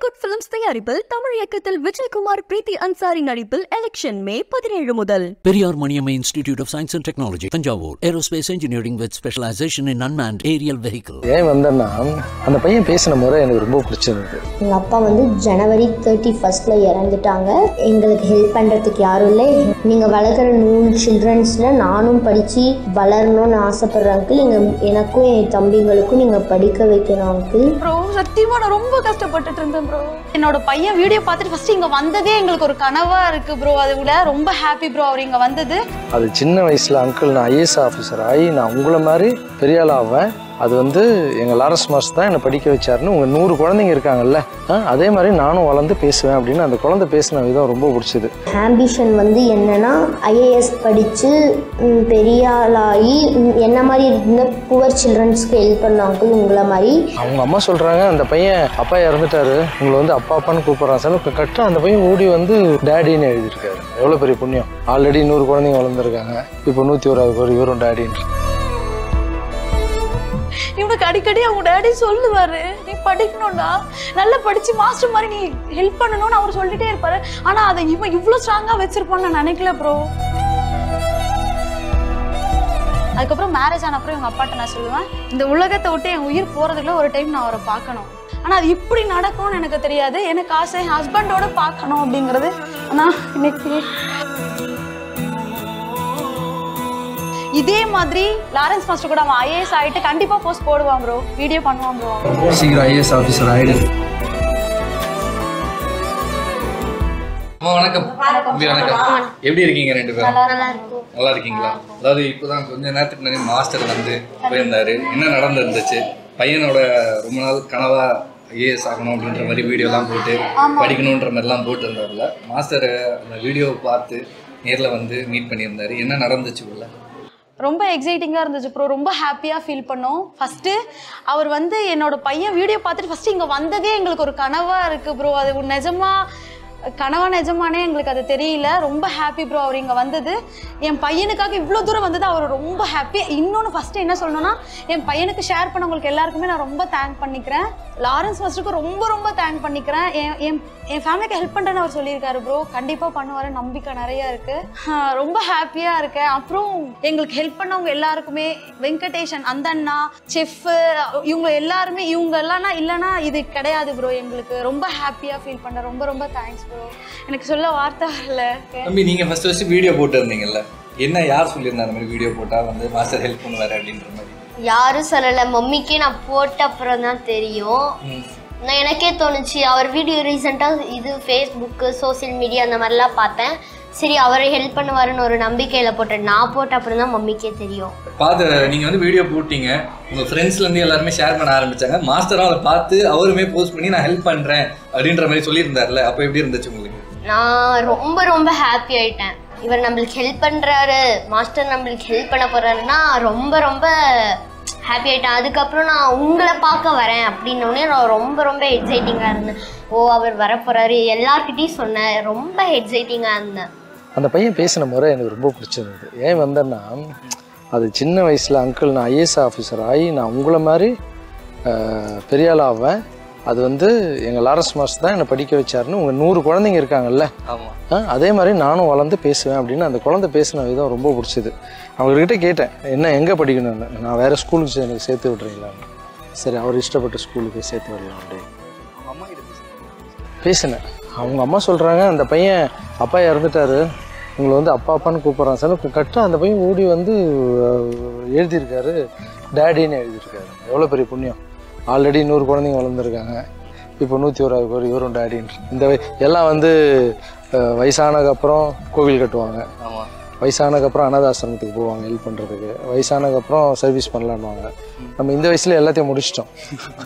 Good films தயாரிப்பில் தமிழ் இயக்கத்தில் விஜயகுமார் பிரீத்தி அன்சாரி நடிப்பில் எலெக்ஷன் மே 17 முதல். Periyar Maniammai institute of science and technology, Thanjavur. Aerospace engineering with specialisation in unmanned aerial vehicle. ஏன் வந்தேன்னா அந்த பையன் பேசின முறை எனக்கு ரொம்ப பிடிச்சிருந்தது. எங்கள் அப்பா ஜனவரி 31 இறந்துட்டாங்க. எங்களுக்கு ஹெல்ப் பண்ணுறதுக்கு யாரும் இல்லை. நீங்கள் வளர்க்குற 100 சில்ட்ரன்ஸில் நானும் படித்து வளரணும்னு ஆசைப்படுற அங்கிள். எனக்கும் என் தம்பிங்களுக்கும் நீங்கள் படிக்க வைக்கணும் அங்கிள். ப்ரோ சத்தியமாக நான் ரொம்ப கஷ்டப்பட்டுட்டு இருந்தேன் ப்ரோ. என்னோட பையன் வீடியோ பார்த்துட்டு ஃபர்ஸ்ட் இங்கே வந்ததே எங்களுக்கு ஒரு கனவா இருக்கு ப்ரோ. அதுல ரொம்ப ஹாப்பி ப்ரோ அவர் இங்கே வந்தது. அது சின்ன வயசில் அங்கிள் நான் ஐஏஎஸ் ஆஃபீஸர் ஆகி நான் உங்களை மாதிரி பெரிய ஆள் ஆவேன். அது எங்கள் லாரன்ஸ் மாஸ்டர் தான் என்னை படிக்க வச்சாருன்னு உங்கள் 100 குழந்தைங்க இருக்காங்கல்ல, அதே மாதிரி நானும் வளர்ந்து பேசுவேன் அப்படின்னு அந்த குழந்தை பேசின விதம் ரொம்ப பிடிச்சிது. ஆம்பிஷன் என்னன்னா ஐஏஎஸ் படித்து பெரிய ஆளாகி என்ன மாதிரி இருந்த புவர் சில்ட்ரன்ஸ்க்கு ஹெல்ப் பண்ணாங்க. உங்களை மாதிரி அவங்க அம்மா சொல்கிறாங்க, அந்த பையன் அப்பா இறந்துட்டாரு, உங்களை அப்பா அப்பான்னு கூப்பிட்றான் சார். கரெக்டாக அந்த பையன் ஓடி டேடின்னு எழுதியிருக்காரு. எவ்வளோ பெரிய புண்ணியம். ஆல்ரெடி 100 குழந்தைங்க வளர்ந்துருக்காங்க, இப்போ 101வது இவரும் டேடின்னு. இவனுக்கு அடிக்கடி அவங்க டேடி சொல்லுவாரு, நீ படிக்கணும்டா, நல்லா படிச்சு மாஸ்டர் மாதிரி நீ ஹெல்ப் பண்ணணும்னு அவர் சொல்லிட்டே இருப்பாரு. ஆனா அதை இவன் இவ்வளவு ஸ்ட்ராங்கா வச்சிருப்பான்னு நான் நினைக்கல ப்ரோ. அதுக்கப்புறம் மேரேஜ் ஆன அப்புறம் இவங்க அப்பாட்ட நான் சொல்லுவேன், இந்த உலகத்தை விட்டு என் உயிர் போறதுக்குள்ள ஒரு டைம் நான் அவரை பார்க்கணும். ஆனா அது இப்படி நடக்கும்னு எனக்கு தெரியாது. எனக்கு ஆசை என் ஹஸ்பண்டோட பார்க்கணும் அப்படிங்கிறது. ஆனா இன்னைக்கு இதே மாதிரி லாரன்ஸ் மாஸ்டர் கூட அவன் ஐஏஎஸ் ஆகிட்டு கண்டிப்பா போஸ்ட் போடுவான் ப்ரோ, வீடியோ பண்ணுவான் ப்ரோ. சீக்கிரம் ஐஏஎஸ் ஆஃபீஸர் ஆயிடு. வணக்கம். வணக்கம். எப்படி இருக்கீங்க ரெண்டு பேரும்? நல்லா இருக்கீங்களா? அதாவது இப்போதான் கொஞ்ச நேரத்துக்கு முன்னாடி மாஸ்டர் போயிருந்தாரு. என்ன நடந்துருந்துச்சு? பையனோட ரொம்ப நாள் கனவா ஐஏஎஸ் ஆகணும் அப்படின்ற மாதிரி வீடியோலாம் போட்டு படிக்கணுன்ற மாதிரிலாம் போட்டுருந்தாருல. மாஸ்டர் அந்த வீடியோவை பார்த்து நேரில் மீட் பண்ணியிருந்தாரு. என்ன நடந்துச்சு உள்ள? ரொம்ப எக்ஸைட்டிங்காக இருந்துச்சு ப்ரோ. ரொம்ப ஹாப்பியாக ஃபீல் பண்ணோம். ஃபஸ்ட்டு அவர் என்னோட பையன் வீடியோ பார்த்துட்டு ஃபஸ்ட்டு இங்கே வந்ததே எங்களுக்கு ஒரு கனவாக இருக்குது ப்ரோ. அது நிஜமானே எங்களுக்கு அது தெரியல. ரொம்ப ஹாப்பி ப்ரோ அவர் இங்கே வந்தது. என் பையனுக்காக இவ்வளோ தூரம் வந்தது அவர் ரொம்ப ஹாப்பி. இன்னொன்று ஃபஸ்ட்டு என்ன சொல்லணும்னா, என் பையனுக்கு ஷேர் பண்ணவங்களுக்கு எல்லாருக்குமே நான் ரொம்ப தேங்க் பண்ணிக்கிறேன். லாரன்ஸ் மாஸ்டருக்கு ரொம்ப தேங்க் பண்ணிக்கிறேன். என் ஃபேமிலிக்கு ஹெல்ப் பண்ணுறேன்னு அவர் சொல்லியிருக்காரு ப்ரோ. கண்டிப்பாக பண்ணுவார், நம்பிக்கை நிறையா இருக்குது. ரொம்ப ஹாப்பியாக இருக்கேன். அப்புறம் எங்களுக்கு ஹெல்ப் பண்ணவங்க எல்லாருக்குமே, வெங்கடேஷன், அந்த அண்ணா, செஃப்பு, இவங்க எல்லாருமே, இவங்க எல்லாம் இல்லைன்னா இது கிடையாது ப்ரோ. எங்களுக்கு ரொம்ப ஹாப்பியாக ஃபீல் பண்ணேன். ரொம்ப தேங்க்ஸ் ப்ரோ. எனக்கு சொல்ல வார்த்தை வரல. தம்பி, நீங்கள் ஃபர்ஸ்ட் வீடியோ போட்டுருந்தீங்கல்ல, என்ன யார் சொல்லியிருந்தா அந்த மாதிரி வீடியோ போட்டால் மாஸ்டர் ஹெல்ப் பண்ணுவார் அப்படின்ற மாதிரி? யாரும் சொல்லலை. மம்மிக்கே நான் போட்ட அப்புறம் தான் தெரியும். நான் எனக்கே தோணுச்சு. அவர் வீடியோ ரீசெண்டாக ஃபேஸ்புக்கு, சோசியல் மீடியா அந்த மாதிரிலாம் பார்த்தேன். சரி அவரை ஹெல்ப் பண்ணுவாருன்னு ஒரு நம்பிக்கையில் போட்டேன். நான் போட்ட அப்புறம் தான் மம்மிக்கே தெரியும். நீங்கள் வீடியோ போட்டீங்க, உங்கள் ஃப்ரெண்ட்ஸ்லேருந்து எல்லாருமே ஷேர் பண்ண ஆரம்பித்தாங்க. மாஸ்டரும் அதை பார்த்து அவருமே போஸ்ட் பண்ணி நான் ஹெல்ப் பண்ணுறேன் அப்படின்ற மாதிரி சொல்லியிருந்தார்ல, அப்போ எப்படி இருந்துச்சு உங்களுக்கு? நான் ரொம்ப ஹாப்பி ஆகிட்டேன். இவர் நம்மளுக்கு ஹெல்ப் பண்ணுறாரு, மாஸ்டர் நம்மளுக்கு ஹெல்ப் பண்ண போகிறாருன்னா ரொம்ப ஹாப்பி ஆகிட்டேன். அதுக்கப்புறம் நான் உங்களை பார்க்க வரேன் அப்படின்னோடனே நான் ரொம்ப எக்ஸைட்டிங்காக இருந்தேன். அவர் வரப்போகிறாரு எல்லார்கிட்டையும் சொன்னேன். ரொம்ப எக்ஸைட்டிங்காக இருந்தேன். அந்த பையன் பேசின முறை எனக்கு ரொம்ப பிடிச்சிருந்தது. ஏன் வந்தேன்னா அது சின்ன வயசில் அங்கிள் நான் ஐஏஎஸ் ஆஃபீஸர் ஆகி நான் உங்களை மாதிரி பெரிய ஆள் ஆவேன். அது எங்கள் லாரன்ஸ் மாஸ்டர் தான் என்னை படிக்க வச்சாருன்னு உங்கள் 100 குழந்தைங்க இருக்காங்கல்ல, அதே மாதிரி நானும் வளர்ந்து பேசுவேன் அப்படின்னு அந்த குழந்தை பேசின விதம் ரொம்ப பிடிச்சிது. அவர்கிட்ட கேட்டேன், என்ன எங்கே படிக்கணும்னு. நான் வேறு ஸ்கூலுக்கு எனக்கு சேர்த்து விட்றீங்களான்னு. சரி அவர் இஷ்டப்பட்ட ஸ்கூலுக்கு சேர்த்து விடலாம் அப்படின்னு பேசினேன். அவங்க அம்மா சொல்கிறாங்க, அந்த பையன் அப்பா இறந்துட்டாரு, உங்களை அப்பா அப்பான்னு கூப்பிட்றான் சார். கரெக்டாக அந்த பையன் ஓடி எழுதியிருக்காரு, டேடின்னு எழுதியிருக்காரு. எவ்வளோ பெரிய புண்ணியம். ஆல்ரெடி 100 குழந்தைங்க வளர்ந்துருக்காங்க, இப்போ 101வது இவரும் டேடின்னு. இந்த எல்லாம் வயசானதுக்கப்புறம் கோவில் கட்டுவாங்க, வயசானதுக்கப்புறம் அனாதாசிரமத்துக்கு போவாங்க ஹெல்ப் பண்ணுறதுக்கு, வயசானதுக்கப்புறம் சர்வீஸ் பண்ணலான்னுவாங்க. நம்ம இந்த வயசில் எல்லாத்தையும் முடிச்சிட்டோம்.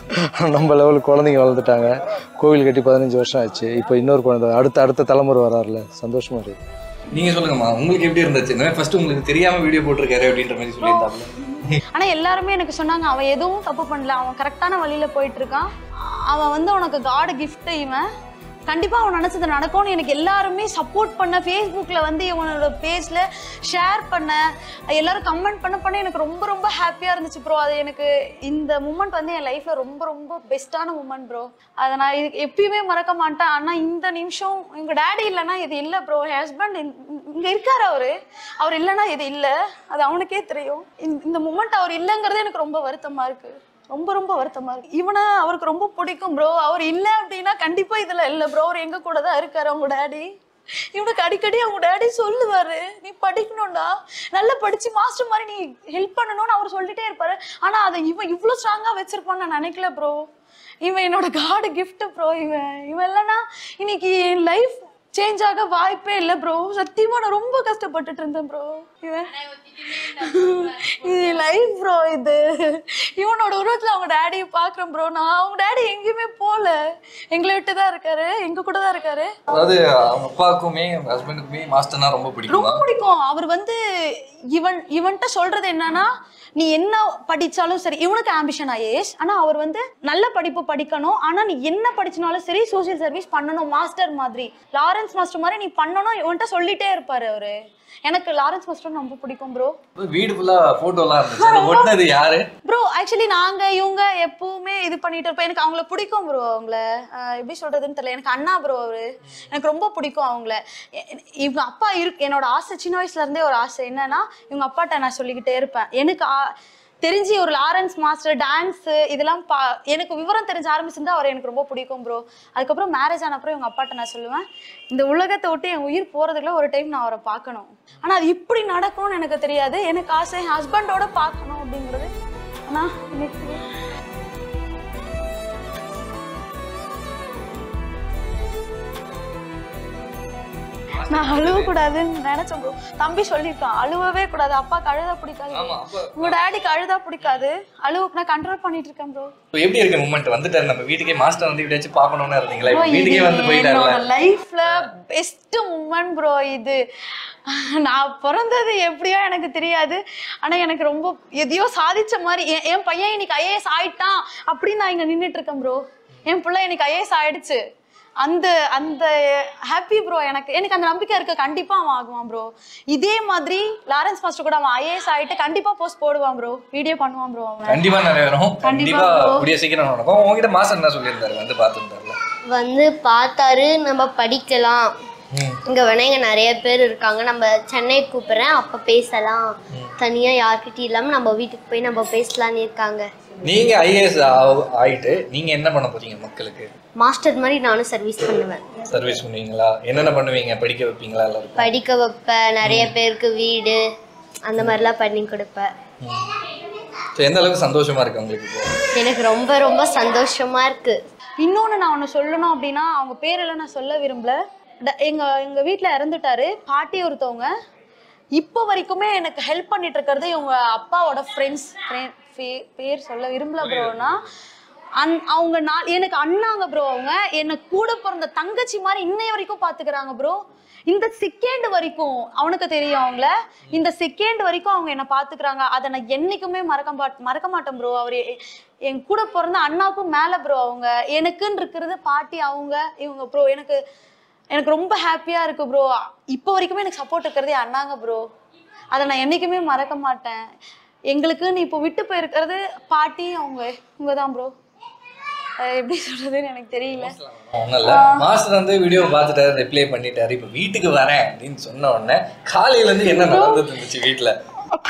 நம்ம லெவலுக்கு குழந்தைங்க வளர்ந்துட்டாங்க, கோவில் கட்டி 15 வருஷம் ஆச்சு. இப்போ இன்னொரு குழந்தை அடுத்த தலைமுறை வராருல, சந்தோஷமா இருக்கு. நீங்கள் சொல்லுங்கம்மா, உங்களுக்கு எப்படி இருந்துச்சு? ஃபர்ஸ்ட் உங்களுக்கு தெரியாமல் வீடியோ போட்டிருக்காரு அப்படின்ற மாதிரி சொல்லியிருந்தாங்க. ஆனால் எல்லாருமே எனக்கு சொன்னாங்க, அவன் எதுவும் தப்பு பண்ணல, அவன் கரெக்டான வழியில் போயிட்டு இருக்கான், அவன் உனக்கு காடு கிஃப்ட், கண்டிப்பா அவன் நினைச்சது நடக்கும்னு எனக்கு எல்லாருமே சப்போர்ட் பண்ண, ஃபேஸ்புக்ல வந்து இவனோட பேஜ்ல ஷேர் பண்ண, எல்லாரும் கமெண்ட் பண்ண எனக்கு ரொம்ப ரொம்ப ஹாப்பியா இருந்துச்சு ப்ரோ. அது எனக்கு இந்த மூமெண்ட் வந்து என் லைஃப்ல ரொம்ப ரொம்ப பெஸ்டான மூமெண்ட் ப்ரோ. அதை நான் இது எப்பயுமே மறக்க மாட்டேன். ஆனா இந்த நிமிஷம் எங்க டேடி இல்லைன்னா இது இல்லை ப்ரோ. என் ஹஸ்பண்ட் இங்க இருக்காரு, அவர் இல்லைன்னா இது இல்லை. அது அவனுக்கே தெரியும். இந்த மூமெண்ட் அவர் இல்லைங்கிறது எனக்கு ரொம்ப வருத்தமா இருக்கு, ரொம்ப ரொம்ப வருத்தமா இருக்கு. இவனை அவருக்கு ரொம்ப பிடிக்கும் ப்ரோ. அவர் இல்லை அப்படின்னா கண்டிப்பா இதுல இல்லை ப்ரோ. அவர் எங்க கூட தான் இருக்காரு அவங்க டேடி. இவனுக்கு அடிக்கடி அவங்க டேடி சொல்லுவாரு, நீ படிக்கணும்டா, நல்லா படிச்சு மாஸ்டர் மாதிரி நீ ஹெல்ப் பண்ணணும்னு அவர் சொல்லிட்டே இருப்பாரு. ஆனா அதை இவன் இவ்வளவு ஸ்ட்ராங்கா வச்சிருப்பான்னு நான் நினைக்கல ப்ரோ. இவன் என்னோட காடு கிஃப்ட் ப்ரோ. இவன் இல்லைன்னா இன்னைக்கு என் லைஃப் சேஞ்ச் ஆக வாய்ப்பே இல்லை ப்ரோ. சத்தியமா நான் ரொம்ப கஷ்டப்பட்டுட்டு இருந்தேன் ப்ரோ. இது லைஃப் ப்ரோ. இது இவனோட உருவத்துல அவங்க டேடியை பாக்குறேன் ப்ரோ. நான் அவங்க டேடி எங்கேயுமே போல, எங்களை விட்டு தான் இருக்காரு, எங்க கூட தான் இருக்காரு. அதாவது அவங்க அப்பாவுக்குமே ஹஸ்பண்டுக்குமே மாஸ்டர்னா ரொம்ப பிடிக்கும். அவர் வந்து இவன்கிட்ட சொல்றது என்னன்னா, நீ என்ன படிச்சாலும் சரி, இவனுக்கு ஆம்பிஷன் ஐஏஎஸ். ஆனா அவர் வந்து நல்ல படிப்பு படிக்கணும். ஆனா நீ என்ன படிச்சினாலும் சரி சோசியல் சர்வீஸ் பண்ணணும், மாஸ்டர் மாதிரி, லாரன்ஸ் மாஸ்டர் மாதிரி நீ பண்ணணும். இவன்கிட்ட சொல்லிட்டே இருப்பாரு அவரு. எனக்கு லாரன்ஸ் மாஸ்டர் ரொம்ப பிடிக்கும் ப்ரோ. வீடு ஃபுல்லா போட்டோலாம் இருந்துச்சு. ஒட்டனது யாரு ப்ரோ? ஆக்சுவலி நாங்க இவங்க எப்பவுமே இது பண்ணிட்டு இருப்போம். எனக்கு அவங்கள பிடிக்கும் ப்ரோ. அவங்கள எப்படி சொல்றதுன்னு தெரியல. எனக்கு அண்ணா ப்ரோ அவரு. எனக்கு ரொம்ப பிடிக்கும் அவங்கள. இவங்க அப்பா என்னோட ஆசை சின்ன வயசுல இருந்தே ஒரு ஆசை என்னன்னா, இவங்க அப்பாட்ட நான் சொல்லிக்கிட்டே இருப்பேன், எனக்கு தெரிஞ்சு ஒரு லாரன்ஸ் மாஸ்டர் டான்ஸ் இதெல்லாம் எனக்கு விவரம் தெரிஞ்ச ஆரம்பிச்சிருந்தா அவர் எனக்கு ரொம்ப பிடிக்கும் ப்ரோ. அதுக்கப்புறம் மேரேஜ் ஆன அப்புறம் இவங்க அப்பாட்ட நான் சொல்லுவேன், இந்த உலகத்தை விட்டு என் உயிர் போறதுக்குள்ள ஒரு டைம் நான் அவரை பார்க்கணும். ஆனா அது இப்படி நடக்கும்னு எனக்கு தெரியாது. எனக்கு ஆசை என் ஹஸ்பண்டோட பார்க்கணும் அப்படிங்கிறது. ஆனா இன்னைக்கு நான் அழுவ கூடாதுன்னு நினைச்சேன் ப்ரோ. தம்பி சொல்லியிருக்கான் அழுவவே கூடாது, அப்பாக்கு அழுதா பிடிக்காது, உங்க டேடிக்கு அழுதா பிடிக்காது, அழுவுக்கு நான் கண்ட்ரோல் பண்ணிட்டு இருக்கேன் ப்ரோ. எப்படி இருக்கு மூமெண்ட்? வந்துட்டாரு நம்ம வீட்டுக்கே, மாஸ்டர் வந்து இப்படியாச்சும் பார்க்கணும்னு இருந்தீங்களா? வீட்டுக்கே வந்து போயிட்டாரு. லைஃப்ல பெஸ்ட் மூமெண்ட் ப்ரோ இது. நான் பிறந்தது எப்படியோ எனக்கு தெரியாது. ஆனா எனக்கு ரொம்ப எதையோ சாதிச்ச மாதிரி. என் பையன் இன்னைக்கு ஐஏஎஸ் ஆயிட்டான் அப்படின்னு நான் இங்க நின்றுட்டு இருக்கேன் ப்ரோ. என் பிள்ளை இன்னைக்கு ஐஏஎஸ் ஆயிடுச்சு. அந்த அந்த ஹாப்பி ப்ரோ. எனக்கு அந்த நம்பிக்கை இருக்கு, கண்டிப்பா அவன் ஆகுவான் ப்ரோ. இதே மாதிரி லாரன்ஸ் மாஸ்டர் கூட அவன் ஐஏஎஸ் ஆயிட்டு கண்டிப்பா போஸ்ட் போடுவான் ப்ரோ, வீடியோ பண்ணுவான் ப்ரோ. அவன் கண்டிப்பா நிறைவேறும், கண்டிப்பா கூடிய சீக்கிரம் நடக்கும். உங்ககிட்ட மாஸ்டர் என்ன சொல்லியிருந்தாரு? வந்து பார்த்துருந்தாருல, வந்து பார்த்தாரு, நம்ம படிக்கலாம், இங்க வேணா இங்க நிறைய பேர் இருக்காங்க, நம்ம சென்னை கூப்பிடுறேன், அப்ப பேசலாம், தனியா யார்கிட்டயும் இல்லாம நம்ம வீட்டுக்கு போய் நம்ம பேசலாம்னு இருக்காங்க. நீங்க ஐஏஎஸ் ஆயிட்டு நீங்க என்ன பண்ண போறீங்க மக்களுக்கு? மாஸ்டர் மாதிரி நானும் சர்வீஸ் பண்ணுவேன். சர்வீஸ் பண்ணுவீங்களா? என்னென்ன பண்ணுவீங்க? படிக்க வைப்பீங்களா? எல்லாரும் படிக்க வைப்பேன், நிறைய பேருக்கு வீடு அந்த மாதிரிலாம் பண்ணி கொடுப்பேன். எந்த அளவுக்கு சந்தோஷமா இருக்கு உங்களுக்கு? எனக்கு ரொம்ப ரொம்ப சந்தோஷமா இருக்கு. இன்னொன்னு நான் ஒன்று சொல்லணும் அப்படின்னா, அவங்க பேரெல்லாம் நான் சொல்ல விரும்பல. எங்க வீட்டில் இறந்துட்டாரு பாட்டி ஒருத்தவங்க. இப்போ வரைக்குமே எனக்கு ஹெல்ப் பண்ணிட்டு இருக்கிறது இவங்க அப்பாவோட ஃப்ரெண்ட்ஸ். பேர் சொல்ல விரும்பல ப்ரோனா, அவங்க எனக்கு அண்ணாங்க ப்ரோ. அவங்க என்ன கூட பிறந்த தங்கச்சி மாதிரி இன்னைய வரைக்கும் பாத்துக்கிறாங்க ப்ரோ. இந்த செகண்ட் வரைக்கும் அவனுக்கு தெரியும் அவங்கள. இந்த செகண்ட் வரைக்கும் அவங்க என்ன பாத்துக்கிறாங்க. அதை நான் என்னைக்குமே மறக்க மாட்டேன் ப்ரோ. அவர் என் கூட பிறந்த அண்ணாவுக்கும் மேல ப்ரோ. அவங்க எனக்குன்னு இருக்கிறது பாட்டி, அவங்க இவங்க ப்ரோ. எனக்கு ரொம்ப ஹாப்பியா இருக்கு ப்ரோ. இப்போ வரைக்குமே எனக்கு சப்போர்ட் இருக்கிறதே அண்ணாங்க ப்ரோ. அதை நான் என்னைக்குமே மறக்க மாட்டேன். எங்களுக்குன்னு இப்போ விட்டு போயிருக்கிறது பாட்டி, அவங்க தான் ப்ரோ. எப்படி சொல்றதுன்னு எனக்கு தெரியல. மாஸ்டர் வந்து வீடியோ பார்த்துட்டாரு, ரிப்ளை பண்ணிட்டாரு. இப்போ வீட்டுக்கு வரேன் அப்படின்னு சொன்ன உடனே காலையில இருந்து என்ன நடந்துட்டு இருந்துச்சு வீட்டுல?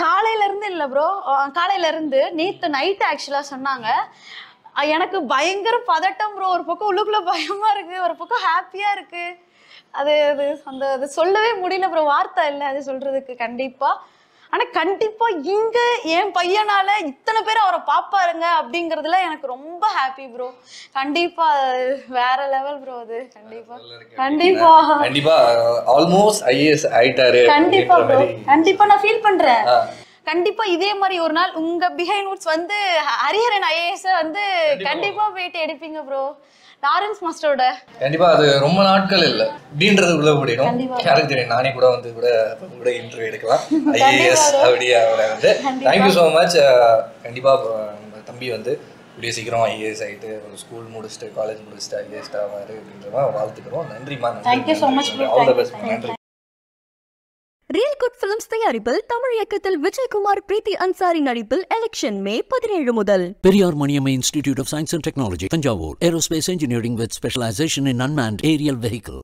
காலையில இருந்து இல்ல ப்ரோ, காலையில இருந்து நேத்து நைட் ஆக்சுவலா சொன்னாங்க. எனக்கு பயங்கர பதட்டம் ப்ரோ. ஒரு பக்கம் உள்ளுக்குள்ள பயமா இருக்கு, ஒரு பக்கம் ஹாப்பியா இருக்கு. அது சொல்லவே முடியல ப்ரோ, வார்த்தை இல்லை அது சொல்றதுக்கு. கண்டிப்பா ஆனா கண்டிப்பா இங்க என் பையனால இத்தனை பேர் அவரை பாப்பாருங்க அப்படிங்கறதுல எனக்கு ரொம்ப ஹாப்பி ப்ரோ. கண்டிப்பா வேற லெவல் ப்ரோ அது. கண்டிப்பா கண்டிப்பா கண்டிப்பா ஆல்மோஸ்ட் ஐஏஎஸ் ஆயிட்டாரு. கண்டிப்பா ப்ரோ, கண்டிப்பா நான் ஃபீல் பண்றேன். கண்டிப்பா இதே மாதிரி ஒரு நாள் உங்க பிஹைண்ட் நோட்ஸ் வந்து ஹரிஹரன் ஐஏஎஸ் வந்து கண்டிப்பா போயிட்டு எடுப்பீங்க ப்ரோ. லாரன்ஸ் மாஸ்டரோட கண்டிப்பா அது ரொம்ப நாட்கள் இல்ல அப்படின்றது உள்ள ஓடிடும். யாருக்கு தெரியும், நானே கூட வந்து கூட இன்டர்வியூ எடுக்கலாம் ஐஏஎஸ் அப்படியே அவரை வந்து. Thank you so much. கண்டிப்பா தம்பி வந்து கூடிய சீக்கிரம் ஐஏஎஸ் ஆகிட்டு ஒரு ஸ்கூல் முடிச்சுட்டு காலேஜ் முடிச்சுட்டு ஐஏஎஸ் ஆவார் அப்படின்றமா வாழ்த்துக்கிறோம். நன்றிம்மா. Thank you so much bro. All the best. நன்றி. ரியல் குட் ஃபிலிம்ஸ் தயாரிப்பில் தமிழ் இயக்கத்தில் விஜயகுமார் பிரீத்தி அன்சாரி நடிப்பில் எலெக்ஷன் மே 17 முதல். Periyar Maniamma Institute of Science and Technology, Tanjavur. Aerospace engineering with specialization in unmanned aerial vehicle.